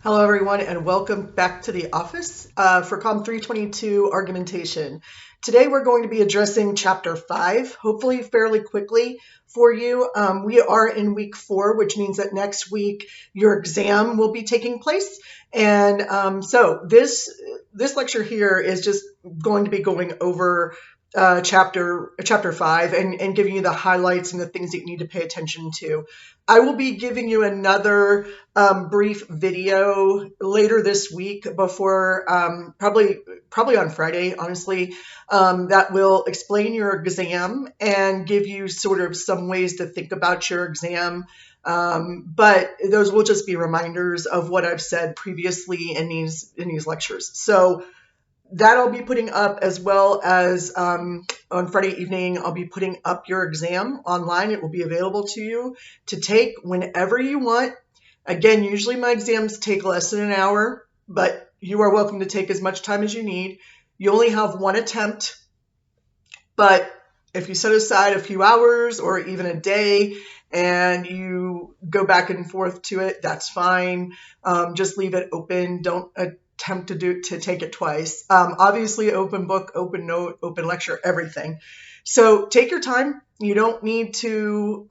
Hello, everyone, and welcome back to the office for COM 322 argumentation. Today, we're going to be addressing Chapter 5, hopefully fairly quickly for you. We are in week 4, which means that next week your exam will be taking place. And so this lecture here is just going to be going over chapter 5 and giving you the highlights and the things that you need to pay attention to. I will be giving you another brief video later this week before probably on Friday, honestly, that will explain your exam and give you sort of some ways to think about your exam. But those will just be reminders of what I've said previously in these lectures. So that I'll be putting up, as well as on Friday evening, I'll be putting up your exam online. It will be available to you to take whenever you want. Again, usually my exams take less than an hour, but you are welcome to take as much time as you need. You only have one attempt, but if you set aside a few hours or even a day and you go back and forth to it, that's fine. Just leave it open. Don't attempt to take it twice. Obviously, open book, open note, open lecture, everything. So take your time. You don't need to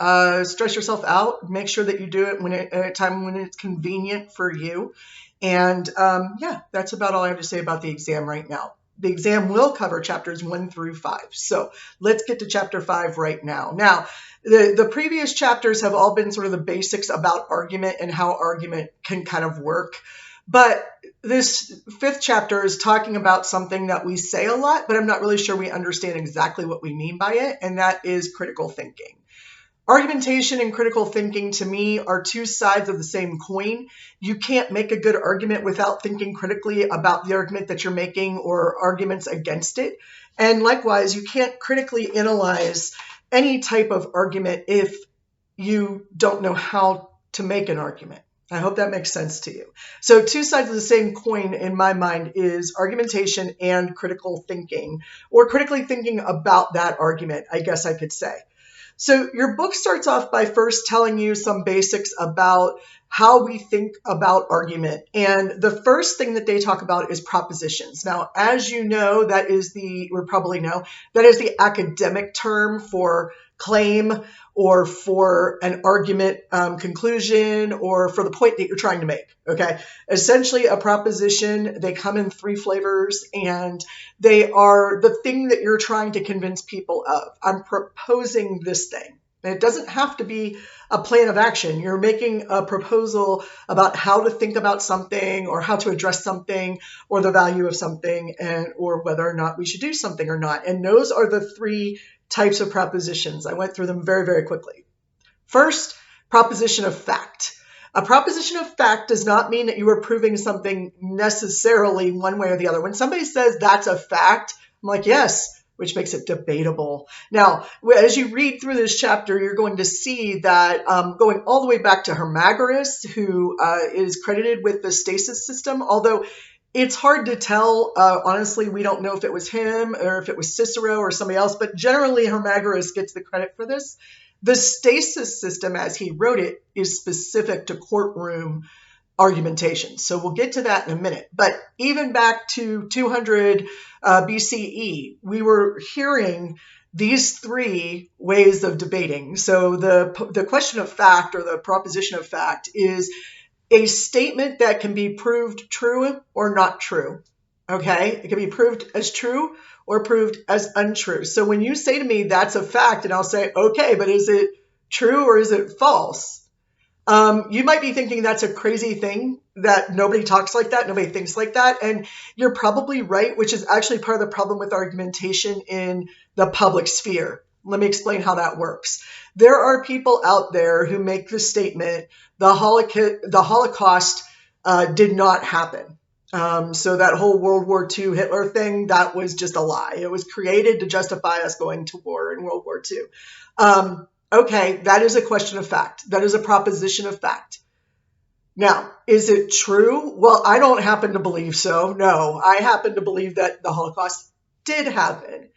stress yourself out. Make sure that you do it at a time when it's convenient for you. And yeah, that's about all I have to say about the exam right now. The exam will cover chapters 1 through 5. So let's get to chapter 5 right now. Now, the previous chapters have all been sort of the basics about argument and how argument can kind of work. But this 5th chapter is talking about something that we say a lot, but I'm not really sure we understand exactly what we mean by it, and that is critical thinking. Argumentation and critical thinking, to me, are two sides of the same coin. You can't make a good argument without thinking critically about the argument that you're making or arguments against it. And likewise, you can't critically analyze any type of argument if you don't know how to make an argument. I hope that makes sense to you. So two sides of the same coin in my mind is argumentation and critical thinking, or critically thinking about that argument, I guess I could say. So your book starts off by first telling you some basics about how we think about argument. And the first thing that they talk about is propositions. Now, as you know, that is the academic term for claim or for an argument conclusion or for the point that you're trying to make, okay? Essentially, a proposition, they come in 3 flavors, and they are the thing that you're trying to convince people of. I'm proposing this thing. And it doesn't have to be a plan of action. You're making a proposal about how to think about something or how to address something or the value of something or whether or not we should do something or not. And those are the 3 types of propositions. I went through them very, very quickly. First, proposition of fact. A proposition of fact does not mean that you are proving something necessarily one way or the other. When somebody says that's a fact, I'm like, yes, which makes it debatable. Now, as you read through this chapter, you're going to see that going all the way back to Hermagoras, who is credited with the stasis system, although it's hard to tell. Honestly, we don't know if it was him or if it was Cicero or somebody else, but generally Hermagoras gets the credit for this. The stasis system, as he wrote it, is specific to courtroom argumentation. So we'll get to that in a minute. But even back to 200 BCE, we were hearing these 3 ways of debating. So the question of fact, or the proposition of fact, is a statement that can be proved true or not true. Okay? It can be proved as true or proved as untrue. So when you say to me, that's a fact, and I'll say, okay, but is it true or is it false? You might be thinking that's a crazy thing, that nobody talks like that, nobody thinks like that, and you're probably right, which is actually part of the problem with argumentation in the public sphere. Let me explain how that works. There are people out there who make the statement, the Holocaust did not happen. So that whole World War II Hitler thing, that was just a lie. It was created to justify us going to war in World War II. Okay, that is a question of fact. That is a proposition of fact. Now, is it true? Well, I don't happen to believe so. No, I happen to believe that the Holocaust did happen.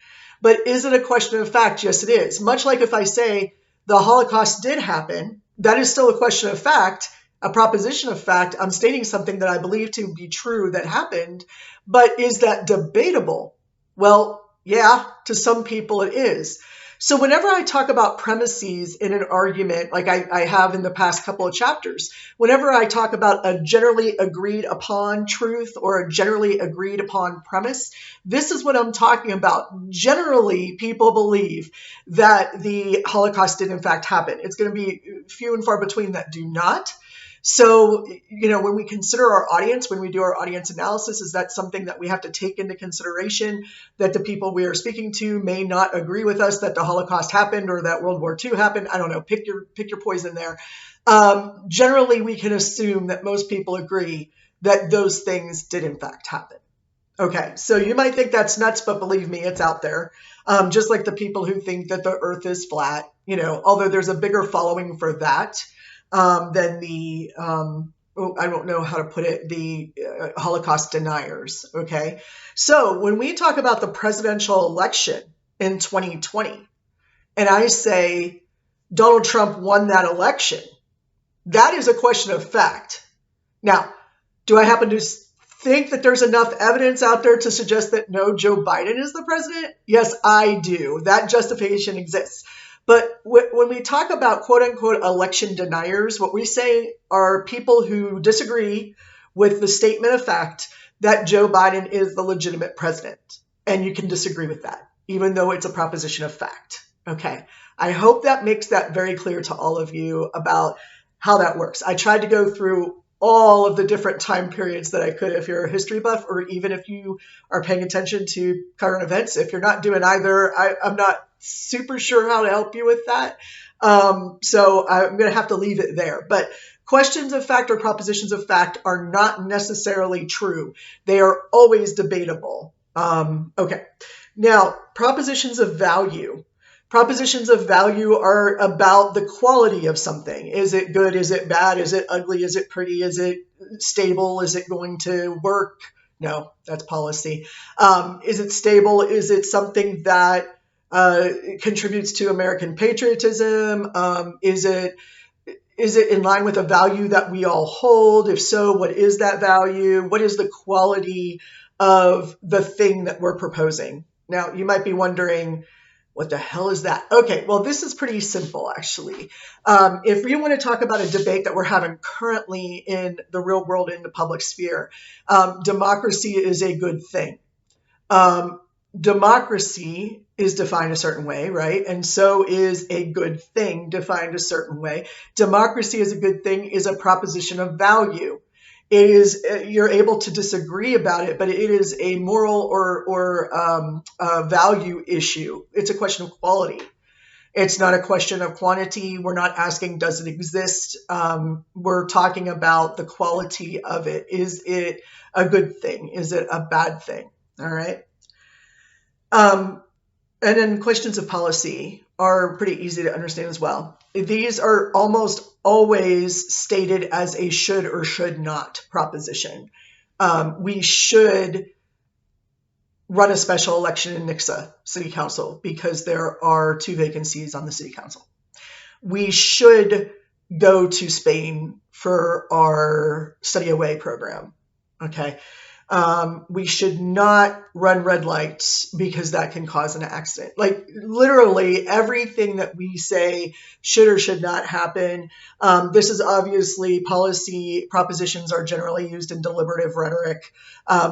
But is it a question of fact? Yes, it is. Much like if I say the Holocaust did happen, that is still a question of fact. a proposition of fact. I'm stating something that I believe to be true that happened, but is that debatable? Well, yeah, to some people it is. So whenever I talk about premises in an argument, like I have in the past couple of chapters, whenever I talk about a generally agreed upon truth or a generally agreed upon premise, this is what I'm talking about. Generally, people believe that the Holocaust did in fact happen. It's going to be few and far between that do not. So, when we consider our audience, when we do our audience analysis, is that something that we have to take into consideration, that the people we are speaking to may not agree with us that the Holocaust happened or that World War II happened? I don't know. Pick your poison there. Generally, we can assume that most people agree that those things did in fact happen. Okay, so you might think that's nuts, but believe me, it's out there. Just like the people who think that the earth is flat, although there's a bigger following for that than the, I don't know how to put it, the Holocaust deniers. Okay, so when we talk about the presidential election in 2020, and I say Donald Trump won that election, that is a question of fact. Now, do I happen to think that there's enough evidence out there to suggest that no, Joe Biden is the president? Yes, I do. That justification exists. But when we talk about quote unquote election deniers, what we say are people who disagree with the statement of fact that Joe Biden is the legitimate president. And you can disagree with that, even though it's a proposition of fact. Okay. I hope that makes that very clear to all of you about how that works. I tried to go through all of the different time periods that I could if you're a history buff, or even if you are paying attention to current events. If you're not doing either, I'm not super sure how to help you with that. So I'm going to have to leave it there. But questions of fact or propositions of fact are not necessarily true. They are always debatable. Okay. Now, propositions of value. Propositions of value are about the quality of something. Is it good? Is it bad? Is it ugly? Is it pretty? Is it stable? Is it going to work? No, that's policy. Is it stable? Is it something that contributes to American patriotism? Is it in line with a value that we all hold? If so, what is that value? What is the quality of the thing that we're proposing? Now, you might be wondering, what the hell is that? Okay, well, this is pretty simple, actually. If we want to talk about a debate that we're having currently in the real world, in the public sphere, democracy is a good thing. Democracy is defined a certain way, right? And so is a good thing defined a certain way. Democracy as a good thing is a proposition of value. It is, you're able to disagree about it, but it is a moral or value issue. It's a question of quality. It's not a question of quantity. We're not asking, does it exist? We're talking about the quality of it. Is it a good thing? Is it a bad thing? All right. And then questions of policy are pretty easy to understand as well. These are almost always stated as a should or should not proposition. We should run a special election in Nixa City Council because there are 2 vacancies on the City Council. We should go to Spain for our study away program. Okay. We should not run red lights because that can cause an accident. Like literally everything that we say should or should not happen. This is obviously policy. Propositions are generally used in deliberative rhetoric.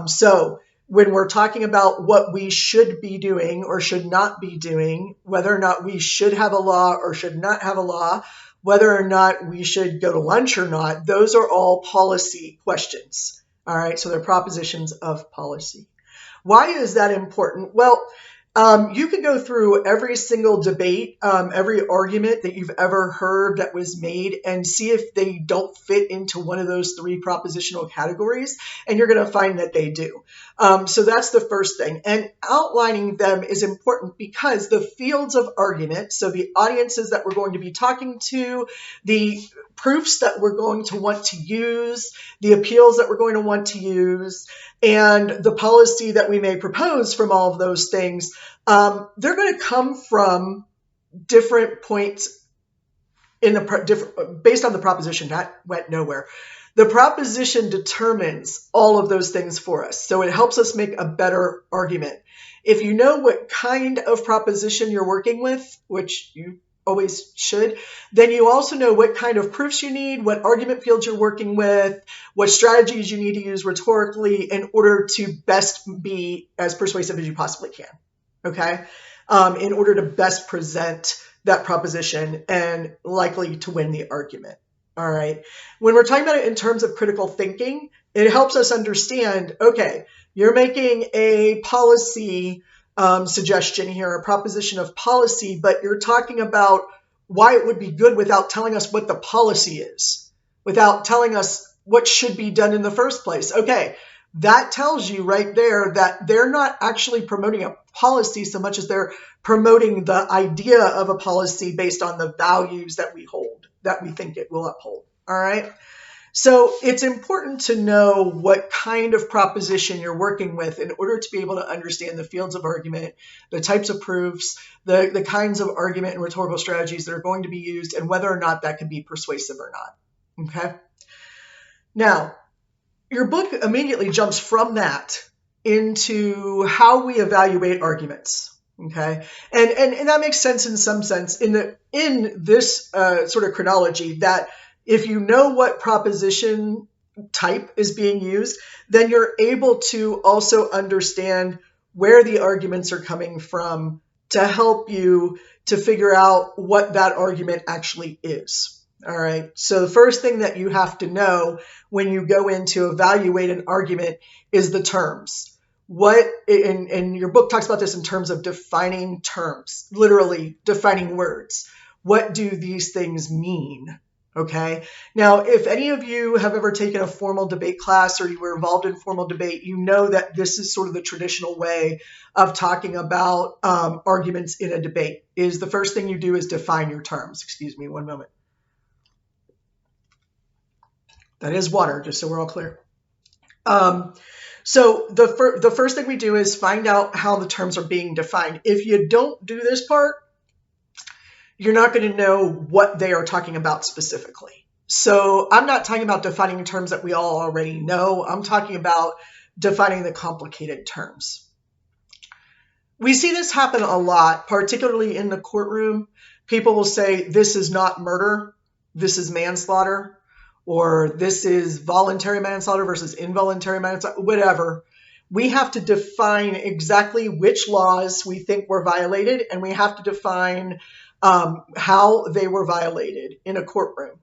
So when we're talking about what we should be doing or should not be doing, whether or not we should have a law or should not have a law, whether or not we should go to lunch or not, those are all policy questions. All right, so they're propositions of policy. Why is that important? Well, you could go through every single debate, every argument that you've ever heard that was made and see if they don't fit into one of those 3 propositional categories, and you're going to find that they do. So that's the first thing. And outlining them is important because the fields of argument, so the audiences that we're going to be talking to, the proofs that we're going to want to use, the appeals that we're going to want to use, and the policy that we may propose from all of those things, they're going to come from different points based on the proposition. That went nowhere. The proposition determines all of those things for us. So it helps us make a better argument. If you know what kind of proposition you're working with, which you always should, then you also know what kind of proofs you need, what argument fields you're working with, what strategies you need to use rhetorically in order to best be as persuasive as you possibly can, okay? In order to best present that proposition and likely to win the argument, all right? When we're talking about it in terms of critical thinking, it helps us understand, okay, you're making a policy suggestion here, a proposition of policy, but you're talking about why it would be good without telling us what the policy is, without telling us what should be done in the first place. Okay, that tells you right there that they're not actually promoting a policy so much as they're promoting the idea of a policy based on the values that we hold, that we think it will uphold. All right. So it's important to know what kind of proposition you're working with in order to be able to understand the fields of argument, the types of proofs, the kinds of argument and rhetorical strategies that are going to be used, and whether or not that can be persuasive or not. Okay. Now, your book immediately jumps from that into how we evaluate arguments. Okay. And that makes sense in some sense in this sort of chronology, that if you know what proposition type is being used, then you're able to also understand where the arguments are coming from to help you to figure out what that argument actually is. All right. So the first thing that you have to know when you go in to evaluate an argument is the terms. And your book talks about this in terms of defining terms, literally defining words. What do these things mean? Okay. Now, if any of you have ever taken a formal debate class or you were involved in formal debate, you know that this is sort of the traditional way of talking about arguments in a debate. Is the first thing you do is define your terms. Excuse me, one moment. That is water, just so we're all clear. So the first thing we do is find out how the terms are being defined. If you don't do this part, you're not going to know what they are talking about specifically. So I'm not talking about defining terms that we all already know. I'm talking about defining the complicated terms. We see this happen a lot, particularly in the courtroom. People will say, this is not murder, this is manslaughter, or this is voluntary manslaughter versus involuntary manslaughter, whatever. We have to define exactly which laws we think were violated, and we have to define how they were violated in a courtroom.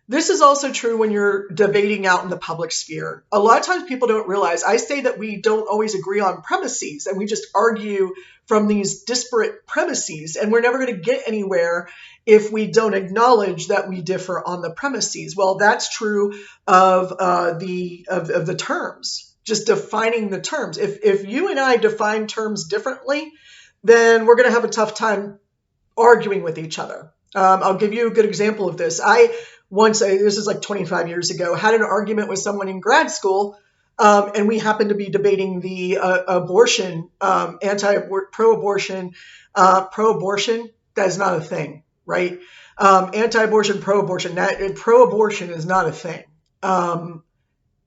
This is also true when you're debating out in the public sphere. A lot of times people don't realize, I say that we don't always agree on premises, and we just argue from these disparate premises, and we're never going to get anywhere if we don't acknowledge that we differ on the premises. Well, that's true of the terms, just defining the terms. If you and I define terms differently, then we're going to have a tough time arguing with each other. I'll give you a good example of this. This is like 25 years ago, had an argument with someone in grad school, and we happened to be debating the pro-abortion, that is not a thing, right? Anti-abortion, pro-abortion, pro-abortion is not a thing.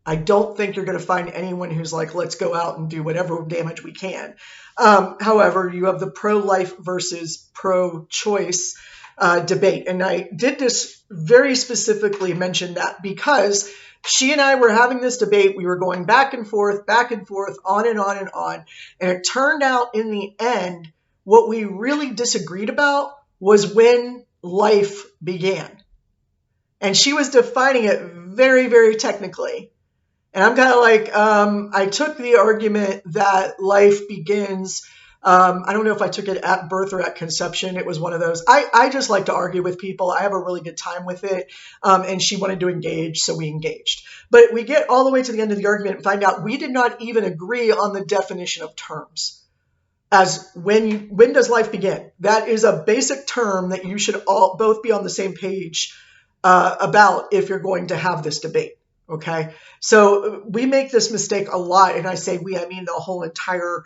I don't think you're going to find anyone who's like, let's go out and do whatever damage we can. However, you have the pro-life versus pro-choice debate. And I did this very specifically mention that because she and I were having this debate. We were going back and forth, on and on and on. And it turned out in the end, what we really disagreed about was when life began. And she was defining it very, very technically. And I'm kind of like, I took the argument that life begins. I don't know if I took it at birth or at conception. It was one of those. I just like to argue with people. I have a really good time with it. And she wanted to engage, so we engaged. But we get all the way to the end of the argument and find out we did not even agree on the definition of terms. As when does life begin? That is a basic term that you should both be on the same page about if you're going to have this debate. Okay, so we make this mistake a lot, and I say we, I mean the whole entire,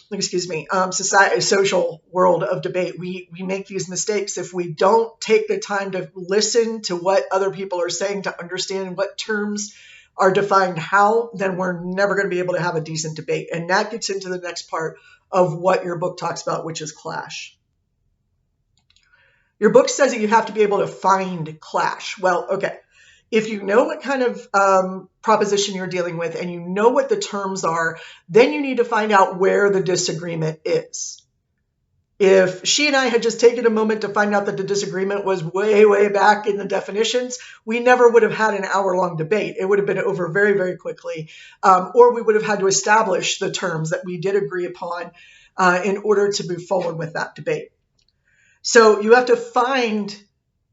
society, social world of debate. We make these mistakes if we don't take the time to listen to what other people are saying, to understand what terms are defined how. Then we're never going to be able to have a decent debate, and that gets into the next part of what your book talks about, which is clash. Your book says that you have to be able to find clash. Well, okay. If you know what kind of proposition you're dealing with and you know what the terms are, then you need to find out where the disagreement is. If she and I had just taken a moment to find out that the disagreement was way, way back in the definitions, we never would have had an hour-long debate. It would have been over very, very quickly, or we would have had to establish the terms that we did agree upon in order to move forward with that debate. So you have to find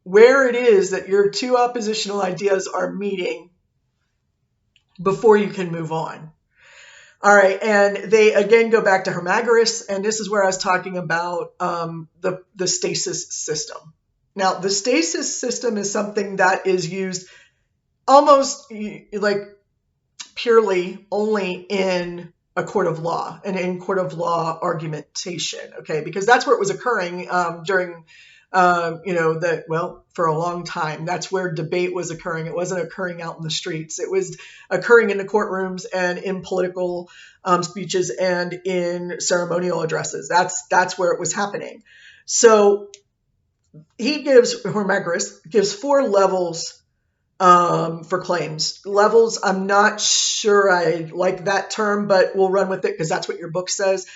where it is that your two oppositional ideas are meeting before you can move on. All right, and they again go back to Hermagoras, and this is where I was talking about the stasis system. Now, the stasis system is something that is used almost like purely only in a court of law and in court of law argumentation, okay, because that's where it was occurring during for a long time. That's where debate was occurring. It wasn't occurring out in the streets. It was occurring in the courtrooms and in political speeches and in ceremonial addresses. That's where it was happening. So Hermagoras gives 4 levels for claims. Levels, I'm not sure I like that term, but we'll run with it because that's what your book says.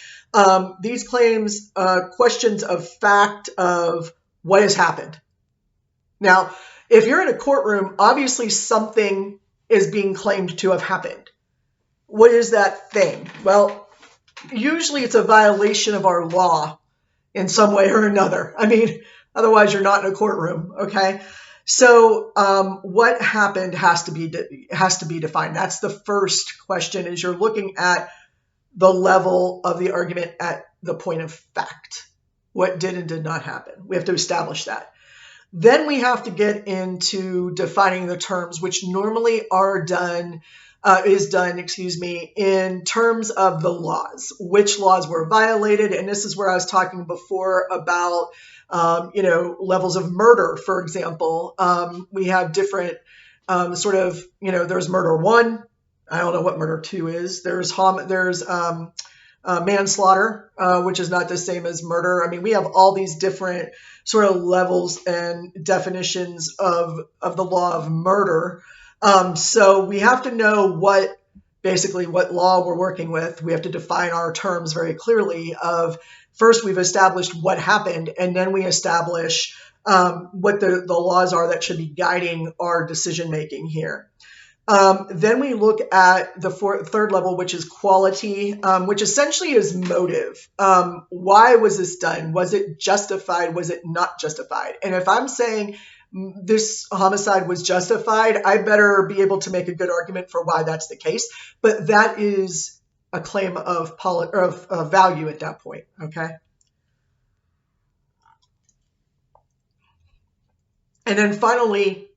These claims, questions of fact of what has happened. Now, if you're in a courtroom, obviously something is being claimed to have happened. What is that thing? Well, usually it's a violation of our law in some way or another. I mean, otherwise you're not in a courtroom, okay? So what happened has to be defined. That's the first question, is you're looking at the level of the argument at the point of fact. What did and did not happen. We have to establish that. Then we have to get into defining the terms, which normally is done in terms of the laws, which laws were violated. And this is where I was talking before about, levels of murder, for example. We have different there's murder 1. I don't know what murder 2 is. There's manslaughter, which is not the same as murder. I mean, we have all these different sort of levels and definitions of the law of murder. So we have to know what law we're working with. We have to define our terms very clearly. First, we've established what happened, and then we establish what the laws are that should be guiding our decision making here. Then we look at the third level, which is quality, which essentially is motive. Why was this done? Was it justified? Was it not justified? And if I'm saying this homicide was justified, I better be able to make a good argument for why that's the case. But that is a claim of value at that point, okay? And then finally,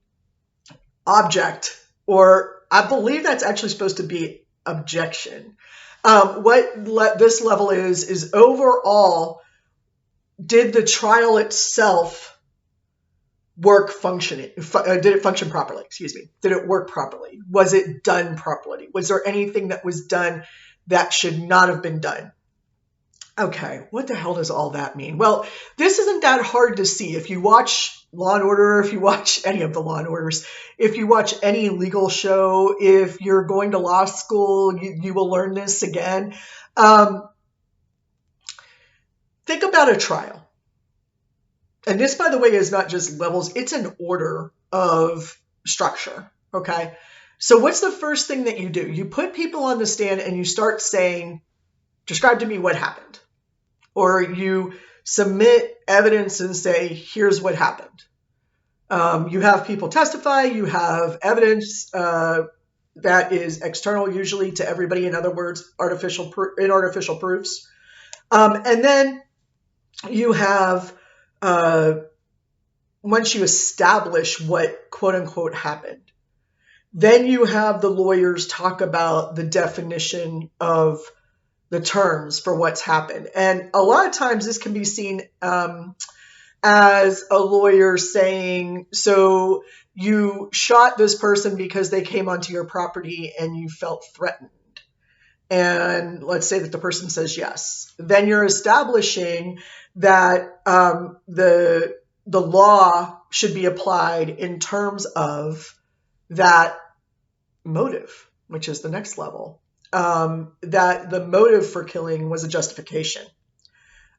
object, or I believe that's actually supposed to be objection. This level is overall, did the trial itself did it function properly? Did it work properly? Was it done properly? Was there anything that was done that should not have been done? Okay, what the hell does all that mean? Well, this isn't that hard to see. If you watch Law and Order, if you watch any of the Law and Orders, if you watch any legal show, if you're going to law school, you will learn this again. Think about a trial. And this, by the way, is not just levels. It's an order of structure, okay? So what's the first thing that you do? You put people on the stand and you start saying, describe to me what happened. Or you submit evidence and say, here's what happened. You have people testify. You have evidence that is external, usually to everybody. In other words, artificial proofs. And then you have, once you establish what quote unquote happened, Then you have the lawyers talk about the definition of the terms for what's happened. And a lot of times this can be seen as a lawyer saying, so you shot this person because they came onto your property and you felt threatened. And let's say that the person says yes. Then you're establishing that the law should be applied in terms of that motive, which is the next level. That the motive for killing was a justification.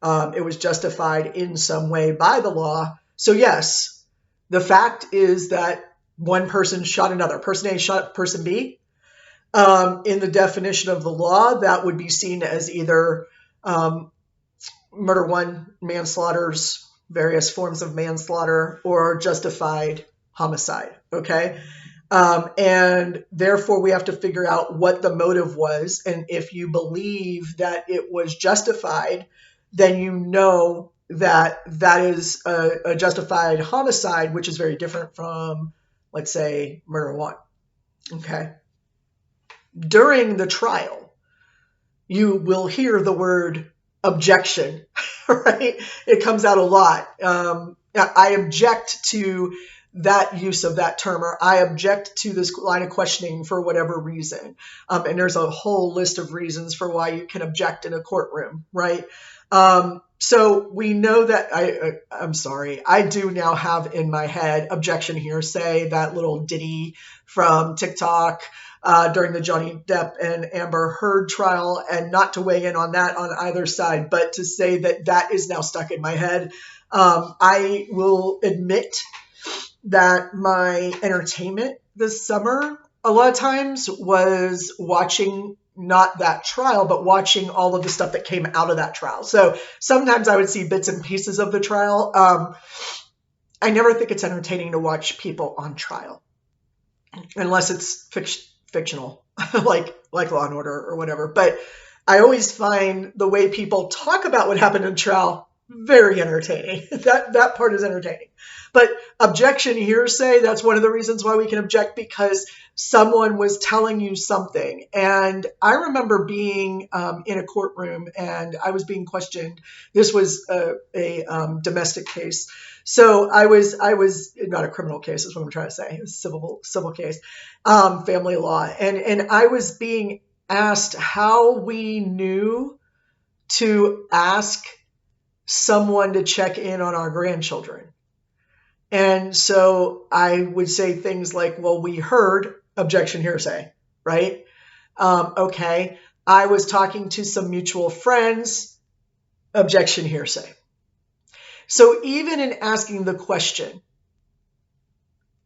It was justified in some way by the law. So yes, the fact is that one person shot another. Person A shot person B. In the definition of the law, that would be seen as either murder one, manslaughters, various forms of manslaughter, or justified homicide. Okay. And therefore, we have to figure out what the motive was. And if you believe that it was justified, then you know that that is a justified homicide, which is very different from, let's say, murder one. Okay. During the trial, you will hear the word objection, right? It comes out a lot. I object to that use of that term, or I object to this line of questioning for whatever reason. And there's a whole list of reasons for why you can object in a courtroom, right? So we know that I'm sorry, I do now have in my head objection hearsay, that little ditty from TikTok during the Johnny Depp and Amber Heard trial, and not to weigh in on that on either side, but to say that that is now stuck in my head. I will admit that my entertainment this summer a lot of times was watching not that trial, but watching all of the stuff that came out of that trial. So sometimes I would see bits and pieces of the trial. I never think it's entertaining to watch people on trial, unless it's fictional, like Law and Order or whatever. But I always find the way people talk about what happened in trial very entertaining. That part is entertaining. But objection hearsay, that's one of the reasons why we can object, because someone was telling you something. And I remember being in a courtroom and I was being questioned. This was a domestic case. So I was not a criminal case, is what I'm trying to say. It was a civil case, family law. And I was being asked how we knew to ask someone to check in on our grandchildren. And so I would say things like, well, we heard, objection hearsay, right? Okay. I was talking to some mutual friends, objection hearsay. So even in asking the question,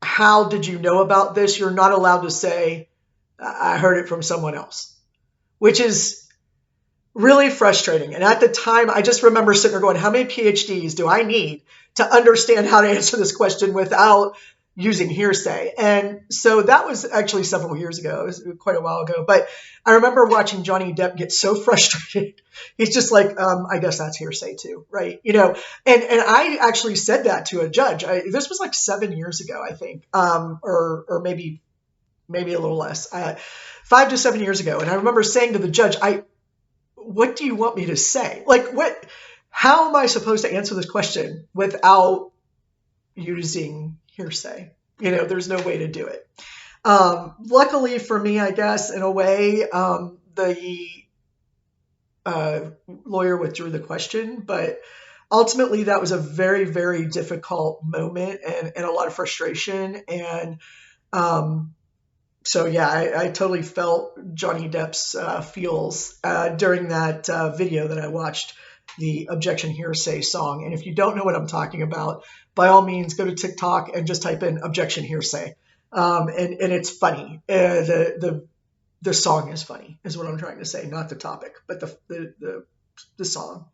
how did you know about this? You're not allowed to say, I heard it from someone else, which is really frustrating. And at the time, I just remember sitting there going, how many PhDs do I need to understand how to answer this question without using hearsay? And so that was actually several years ago. It was quite a while ago. But I remember watching Johnny Depp get so frustrated. He's just like, I guess that's hearsay too, right? You know, and I actually said that to a judge. This was like 7 years ago, I think, or maybe a little less, 5 to 7 years ago. And I remember saying to the judge, what do you want me to say? Like, how am I supposed to answer this question without using hearsay? You know, there's no way to do it. Luckily for me, I guess, in a way, the lawyer withdrew the question, but ultimately that was a very, very difficult moment and a lot of frustration. And, so yeah, I totally felt Johnny Depp's feels during that video that I watched, the objection hearsay song. And if you don't know what I'm talking about, by all means, go to TikTok and just type in objection hearsay. And it's funny. The song is funny, is what I'm trying to say, not the topic, but the song.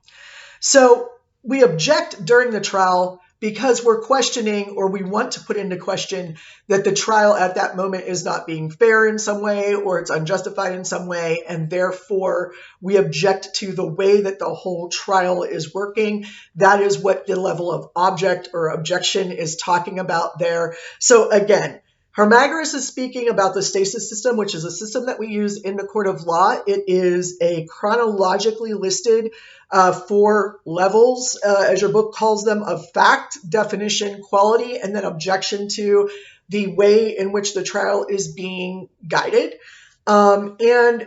So we object during the trial because we're questioning, or we want to put into question, that the trial at that moment is not being fair in some way, or it's unjustified in some way. And therefore we object to the way that the whole trial is working. That is what the level of object or objection is talking about there. So again, Harmagoras is speaking about the stasis system, which is a system that we use in the court of law. It is a chronologically listed 4 levels, as your book calls them, of fact, definition, quality, and then objection to the way in which the trial is being guided. And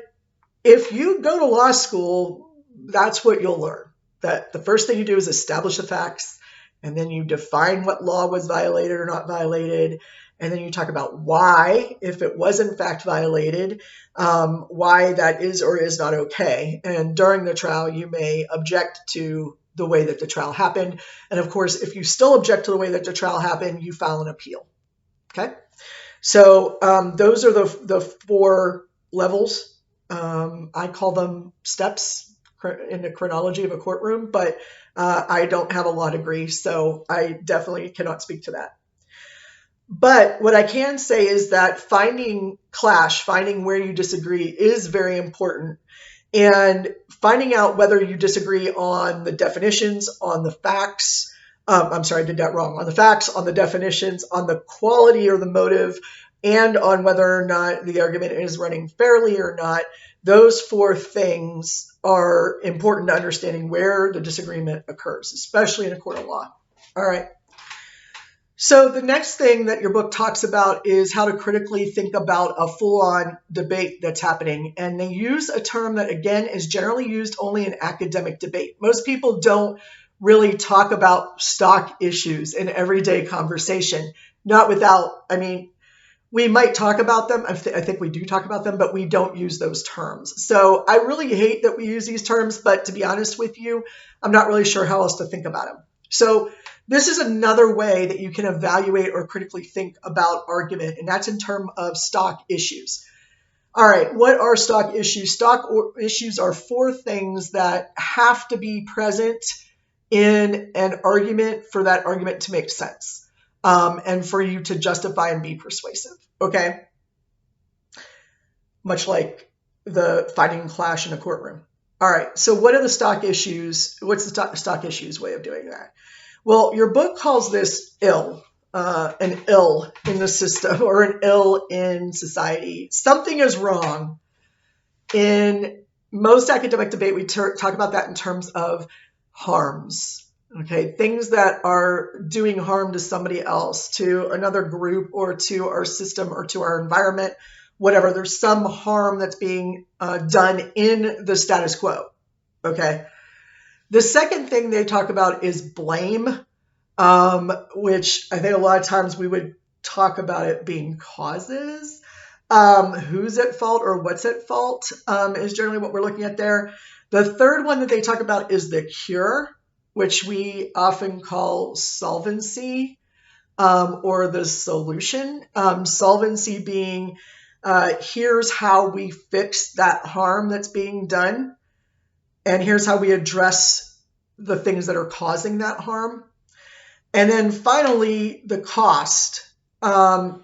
if you go to law school, that's what you'll learn. That the first thing you do is establish the facts, and then you define what law was violated or not violated. And then you talk about why, if it was in fact violated, why that is or is not okay. And during the trial, you may object to the way that the trial happened. And of course, if you still object to the way that the trial happened, you file an appeal. Okay? So those are the 4 levels. I call them steps in the chronology of a courtroom, but I don't have a law degree, so I definitely cannot speak to that. But what I can say is that finding where you disagree is very important. And finding out whether you disagree on the definitions, on the facts, I'm sorry, I did that wrong, on the facts, on the definitions, on the quality or the motive, and on whether or not the argument is running fairly or not. Those 4 things are important to understanding where the disagreement occurs, especially in a court of law. All right. So the next thing that your book talks about is how to critically think about a full-on debate that's happening. And they use a term that, again, is generally used only in academic debate. Most people don't really talk about stock issues in everyday conversation. Not without, we might talk about them. I think we do talk about them, but we don't use those terms. So I really hate that we use these terms, but to be honest with you, I'm not really sure how else to think about them. So this is another way that you can evaluate or critically think about argument, and that's in terms of stock issues. All right, what are stock issues? Stock issues are 4 things that have to be present in an argument for that argument to make sense, and for you to justify and be persuasive, okay? Much like the fighting and clash in a courtroom. All right, so what are the stock issues? What's the stock issues way of doing that? Well, your book calls this an ill in the system or an ill in society. Something is wrong. In most academic debate, we talk about that in terms of harms, okay? Things that are doing harm to somebody else, to another group, or to our system, or to our environment, whatever. There's some harm that's being done in the status quo, okay? The second thing they talk about is blame, which I think a lot of times we would talk about it being causes. Who's at fault or what's at fault is generally what we're looking at there. The third one that they talk about is the cure, which we often call solvency, or the solution. Solvency being, here's how we fix that harm that's being done. And here's how we address the things that are causing that harm. And then finally, the cost. The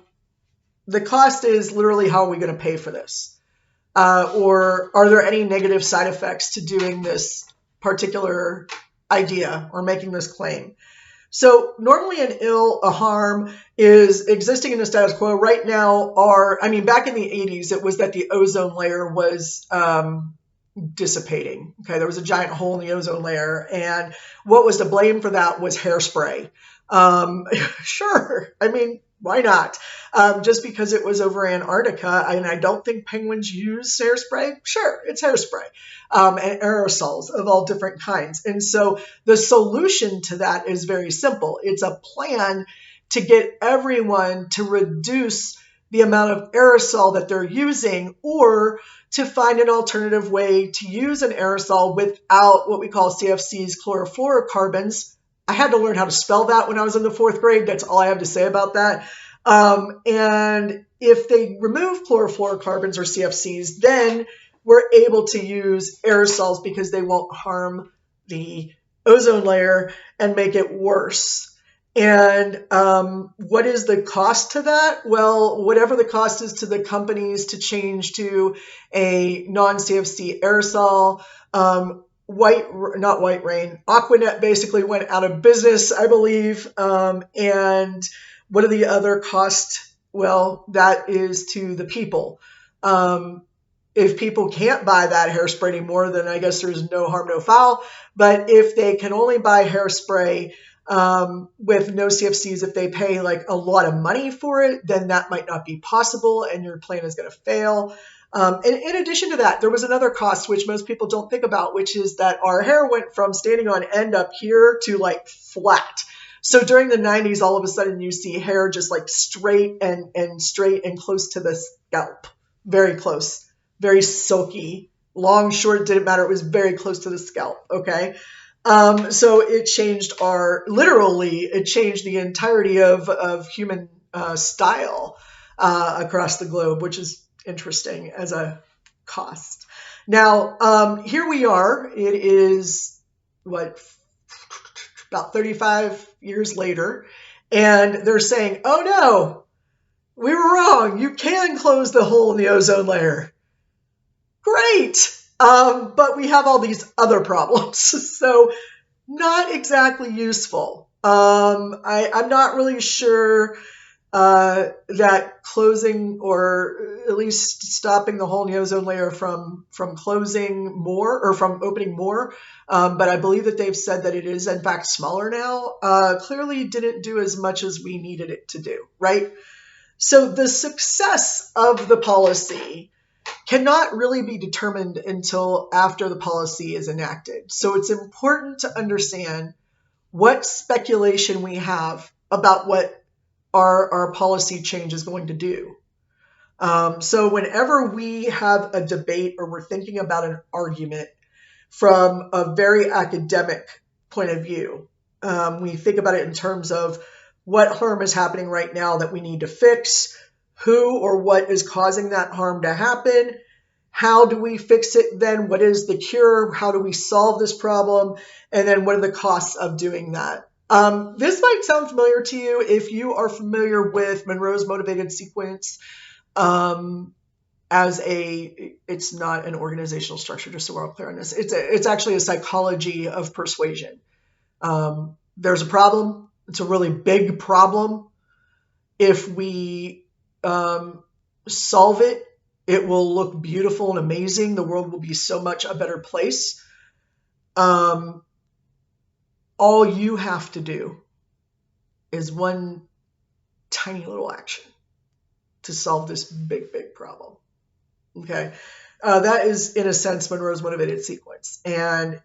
cost is literally, how are we going to pay for this? Or are there any negative side effects to doing this particular idea or making this claim? So normally a harm is existing in the status quo. Right now, back in the 80s, it was that the ozone layer was dissipating. Okay, there was a giant hole in the ozone layer, and what was to blame for that was hairspray. Sure, why not? Just because it was over Antarctica, and I don't think penguins use hairspray. Sure, it's hairspray, and aerosols of all different kinds. And so the solution to that is very simple. It's a plan to get everyone to reduce the amount of aerosol that they're using, or to find an alternative way to use an aerosol without what we call CFCs, chlorofluorocarbons. I had to learn how to spell that when I was in the 4th grade. That's all I have to say about that. And if they remove chlorofluorocarbons or CFCs, then we're able to use aerosols because they won't harm the ozone layer and make it worse. And what is the cost to that? Well, whatever the cost is to the companies to change to a non-CFC aerosol, Aquanet basically went out of business, I believe. And what are the other costs? Well, that is to the people. Um, if people can't buy that hairspray anymore, then I guess there's no harm, no foul. But if they can only buy hairspray with no CFCs, if they pay like a lot of money for it, then that might not be possible and your plan is going to fail. And in addition to that, there was another cost, which most people don't think about, which is that our hair went from standing on end up here to like flat. So during the 90s, all of a sudden you see hair just like straight and straight and close to the scalp, very close. Very silky, long, short, didn't matter. It was very close to the scalp. Okay. So it changed it changed the entirety of human style across the globe, which is interesting as a cost. Now, here we are. It is about 35 years later, and they're saying, oh no, we were wrong. You can close the hole in the ozone layer. Great. But we have all these other problems. So not exactly useful. I'm not really sure that closing or at least stopping the hole in the ozone layer from closing more or from opening more. But I believe that they've said that it is in fact smaller now. Clearly didn't do as much as we needed it to do, right? So the success of the policy cannot really be determined until after the policy is enacted. So it's important to understand what speculation we have about what our policy change is going to do. So whenever we have a debate or we're thinking about an argument from a very academic point of view, we think about it in terms of what harm is happening right now that we need to fix, who or what is causing that harm to happen, how do we fix it then, what is the cure, how do we solve this problem, and then what are the costs of doing that. This might sound familiar to you if you are familiar with Monroe's motivated sequence it's not an organizational structure, just so we're all clear on this. It's actually a psychology of persuasion. There's a problem. It's a really big problem. If we solve it, it will look beautiful and amazing. The world will be so much a better place. All you have to do is one tiny little action to solve this big, big problem. Okay. That is, in a sense, Monroe's motivated sequence. And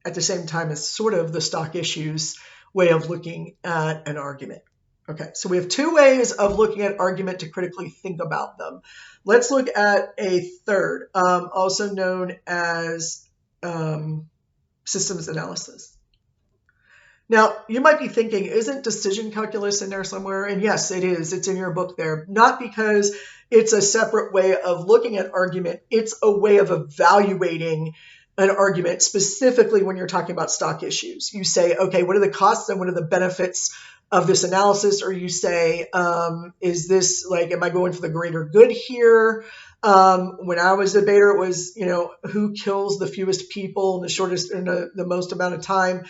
at the same time, it's sort of the stock issues way of looking at an argument. Okay, so we have two ways of looking at argument to critically think about them. Let's look at a third, also known as systems analysis. Now, you might be thinking, isn't decision calculus in there somewhere? And yes, it is. It's in your book there. Not because it's a separate way of looking at argument. It's a way of evaluating an argument, specifically when you're talking about stock issues. You say, okay, what are the costs and what are the benefits of this analysis? Or you say, is this like, am I going for the greater good here? When I was a debater, it was, who kills the fewest people in the shortest, in the most amount of time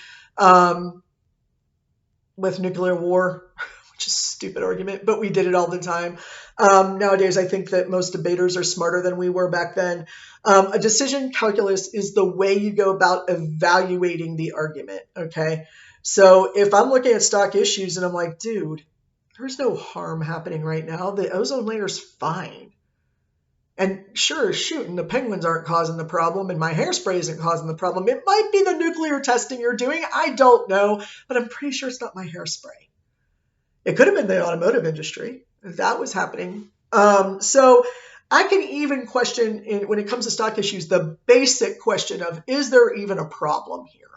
with nuclear war, which is a stupid argument, but we did it all the time. Nowadays, I think that most debaters are smarter than we were back then. A decision calculus is the way you go about evaluating the argument, okay? So if I'm looking at stock issues and I'm like, dude, there's no harm happening right now. The ozone layer's fine. And sure, shoot, and the penguins aren't causing the problem, and my hairspray isn't causing the problem. It might be the nuclear testing you're doing. I don't know, but I'm pretty sure it's not my hairspray. It could have been the automotive industry if that was happening. So I can even question, when it comes to stock issues, the basic question of, is there even a problem here?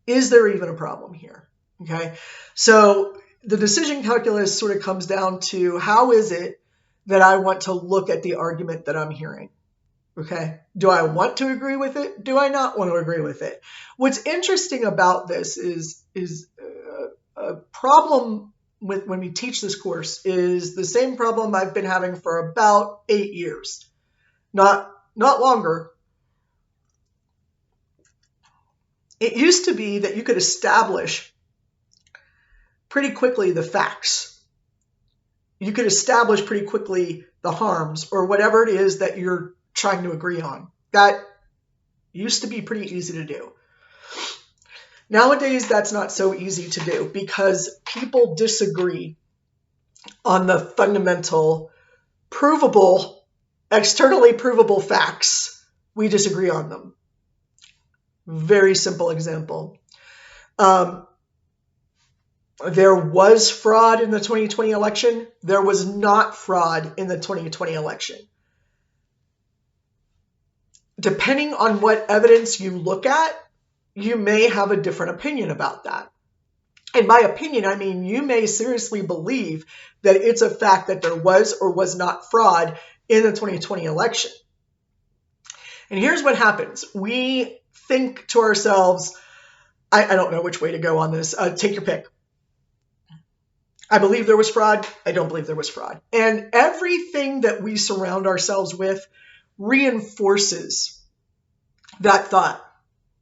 Is there even a problem here? Okay, so the decision calculus sort of comes down to, how is it that I want to look at the argument that I'm hearing? Okay, do I want to agree with it? Do I not want to agree with it? What's interesting about this is a problem with when we teach this course is the same problem I've been having for about 8 years, not longer. It used to be that you could establish pretty quickly the facts. you could establish pretty quickly the harms or whatever it is that you're trying to agree on. That used to be pretty easy to do. Nowadays, that's not so easy to do because people disagree on the fundamental, provable, externally provable facts. We disagree on them. Very simple example. There was fraud in the 2020 election. There was not fraud in the 2020 election. Depending on what evidence you look at, you may have a different opinion about that. In my opinion, I mean, you may seriously believe that it's a fact that there was or was not fraud in the 2020 election. And here's what happens. We think to ourselves, I don't know which way to go on this. Take your pick. I believe there was fraud. I don't believe there was fraud. And everything that we surround ourselves with reinforces that thought.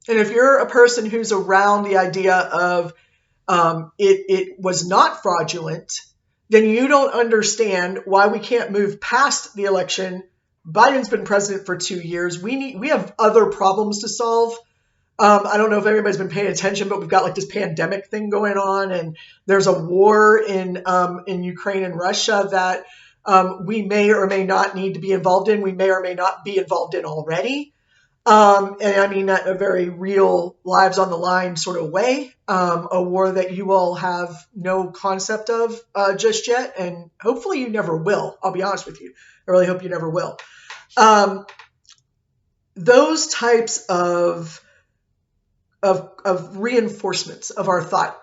And if you're a person who's around the idea of it was not fraudulent, then you don't understand why we can't move past the election. Biden's been president for 2 years. We have other problems to solve. I don't know if everybody's been paying attention, but we've got like this pandemic thing going on, and there's a war in Ukraine and Russia that we may or may not need to be involved in. We may or may not be involved in already. And I mean that in a very real lives on the line sort of way, a war that you all have no concept of just yet. And hopefully you never will. I'll be honest with you. I really hope you never will. Those types of reinforcements of our thought.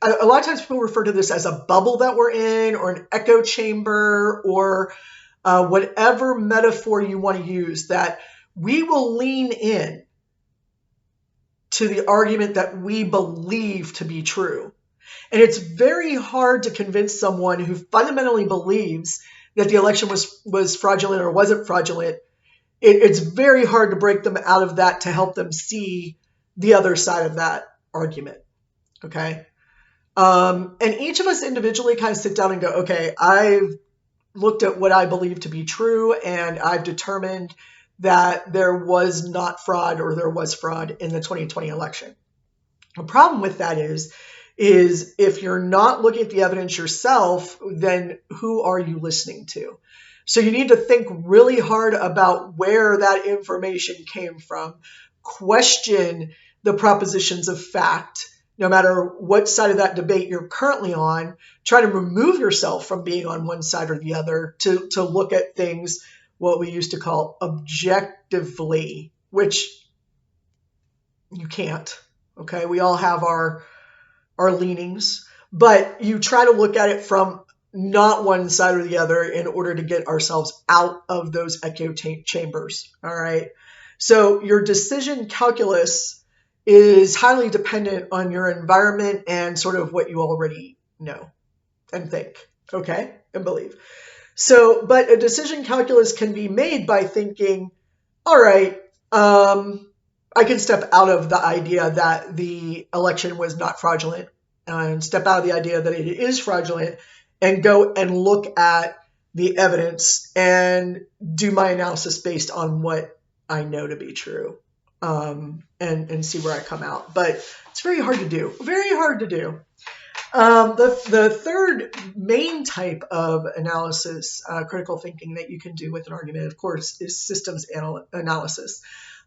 A lot of times people refer to this as a bubble that we're in, or an echo chamber, or whatever metaphor you want to use, that we will lean in to the argument that we believe to be true. And it's very hard to convince someone who fundamentally believes that the election was fraudulent or wasn't fraudulent. It's very hard to break them out of that to help them see the other side of that argument. Okay. And each of us individually kind of sit down and go, okay, I've looked at what I believe to be true, and I've determined that there was not fraud or there was fraud in the 2020 election. The problem with that is if you're not looking at the evidence yourself, then who are you listening to? So you need to think really hard about where that information came from. Question the propositions of fact, no matter what side of that debate you're currently on. Try to remove yourself from being on one side or the other to look at things what we used to call objectively, which you can't. Okay, we all have our leanings, but you try to look at it from not one side or the other in order to get ourselves out of those echo chambers. All right. So your decision calculus is highly dependent on your environment and sort of what you already know and think, okay, and believe. So, but a decision calculus can be made by thinking, all right, I can step out of the idea that the election was not fraudulent and step out of the idea that it is fraudulent and go and look at the evidence and do my analysis based on what I know to be true, and see where I come out. But it's very hard to do. Very hard to do. The third main type of analysis, critical thinking that you can do with an argument, of course, is systems analysis.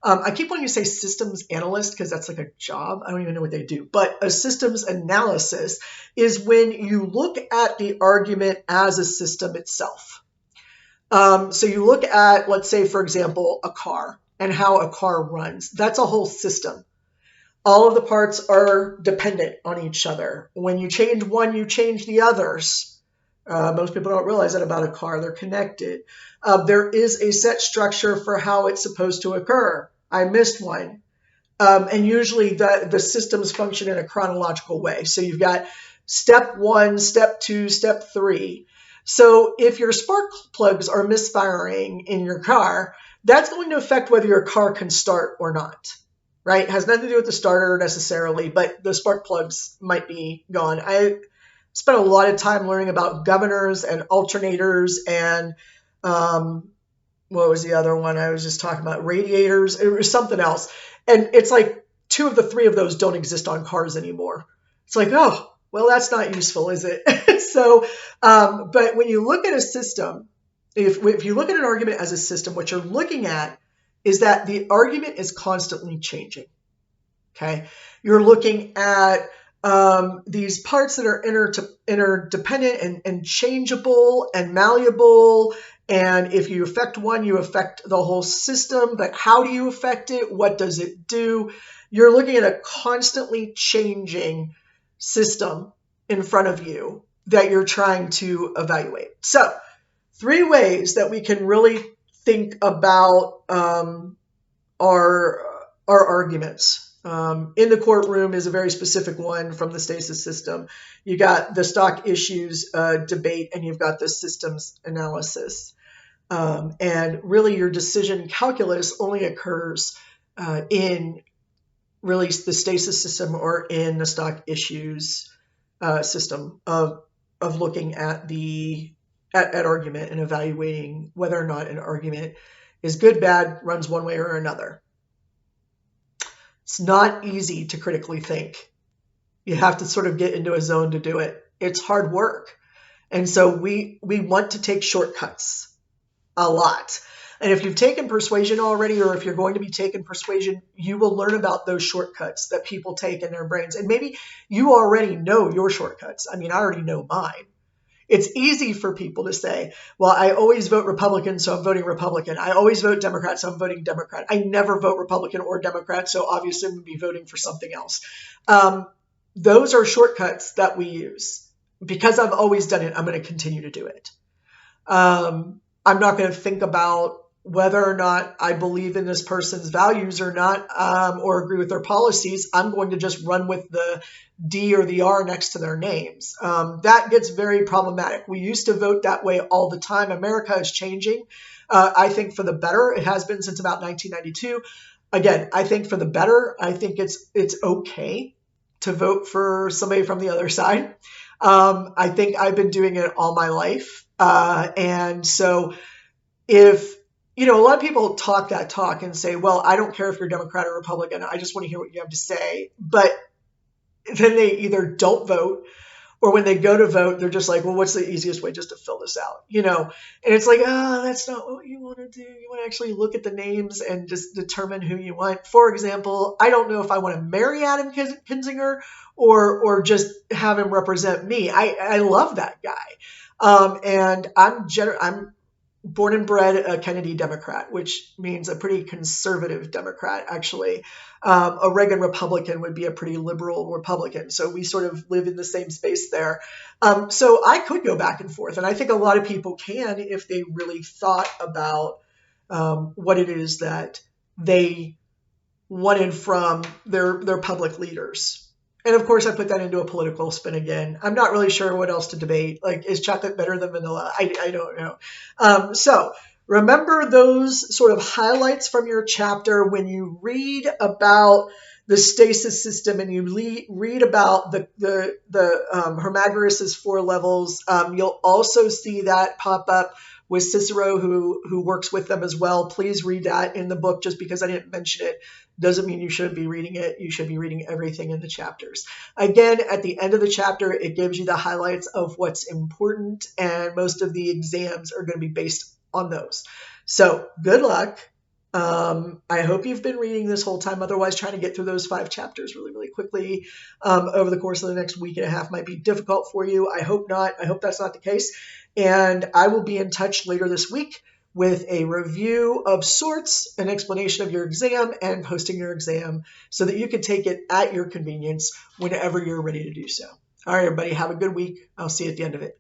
I keep wanting to say systems analyst because that's like a job. I don't even know what they do. But a systems analysis is when you look at the argument as a system itself. So you look at, let's say, for example, a car and how a car runs. That's a whole system. All of the parts are dependent on each other. When you change one, you change the others. Most people don't realize that about a car. They're connected. There is a set structure for how it's supposed to occur. I missed one. And usually the systems function in a chronological way. So you've got step 1, step 2, step 3. So if your spark plugs are misfiring in your car, that's going to affect whether your car can start or not. Right? It has nothing to do with the starter necessarily, but the spark plugs might be gone. spent a lot of time learning about governors and alternators and what was the other one I was just talking about? Radiators. It was something else. And it's like two of the three of those don't exist on cars anymore. It's like, oh, well, that's not useful, is it? So, but when you look at a system, if you look at an argument as a system, what you're looking at is that the argument is constantly changing. Okay. You're looking at these parts that are interdependent and changeable and malleable. And if you affect one, you affect the whole system. But how do you affect it? What does it do? You're looking at a constantly changing system in front of you that you're trying to evaluate. So 3 ways that we can really think about our arguments. In the courtroom is a very specific one from the stasis system. You got the stock issues debate, and you've got the systems analysis. And really your decision calculus only occurs in really the stasis system or in the stock issues system of looking at at argument and evaluating whether or not an argument is good, bad, runs one way or another. It's not easy to critically think. You have to sort of get into a zone to do it. It's hard work. And so we want to take shortcuts a lot. And if you've taken persuasion already, or if you're going to be taking persuasion, you will learn about those shortcuts that people take in their brains. And maybe you already know your shortcuts. I mean, I already know mine. It's easy for people to say, well, I always vote Republican, so I'm voting Republican. I always vote Democrat, so I'm voting Democrat. I never vote Republican or Democrat, so obviously I'm going to be voting for something else. Those are shortcuts that we use. Because I've always done it, I'm going to continue to do it. I'm not going to think about whether or not I believe in this person's values or not, or agree with their policies. I'm going to just run with the D or the R next to their names. That gets very problematic. We used to vote that way all the time. America is changing, I think, for the better. It has been since about 1992. Again, I think for the better. I think it's okay to vote for somebody from the other side. I think I've been doing it all my life. And so if, a lot of people talk that talk and say, well, I don't care if you're Democrat or Republican. I just want to hear what you have to say. But then they either don't vote, or when they go to vote, they're just like, well, what's the easiest way just to fill this out? And it's like, that's not what you want to do. You want to actually look at the names and just determine who you want. For example, I don't know if I want to marry Adam Kinzinger or just have him represent me. I love that guy. And I'm born and bred a Kennedy Democrat, which means a pretty conservative Democrat, actually. A Reagan Republican would be a pretty liberal Republican. So we sort of live in the same space there. So I could go back and forth. And I think a lot of people can if they really thought about what it is that they wanted from their public leaders. And of course, I put that into a political spin again. I'm not really sure what else to debate. Like, is chocolate better than vanilla? I don't know. So remember those sort of highlights from your chapter when you read about the stasis system and you read about the Hermagoras' 4 levels. You'll also see that pop up with Cicero, who works with them as well. Please read that in the book. Just because I didn't mention it doesn't mean you shouldn't be reading it. You should be reading everything in the chapters. Again, at the end of the chapter, it gives you the highlights of what's important, and most of the exams are going to be based on those. So good luck. I hope you've been reading this whole time. Otherwise, trying to get through those 5 chapters really, really quickly over the course of the next week and a half might be difficult for you. I hope not. I hope that's not the case. And I will be in touch later this week with a review of sorts, an explanation of your exam, and posting your exam so that you can take it at your convenience whenever you're ready to do so. All right, everybody, have a good week. I'll see you at the end of it.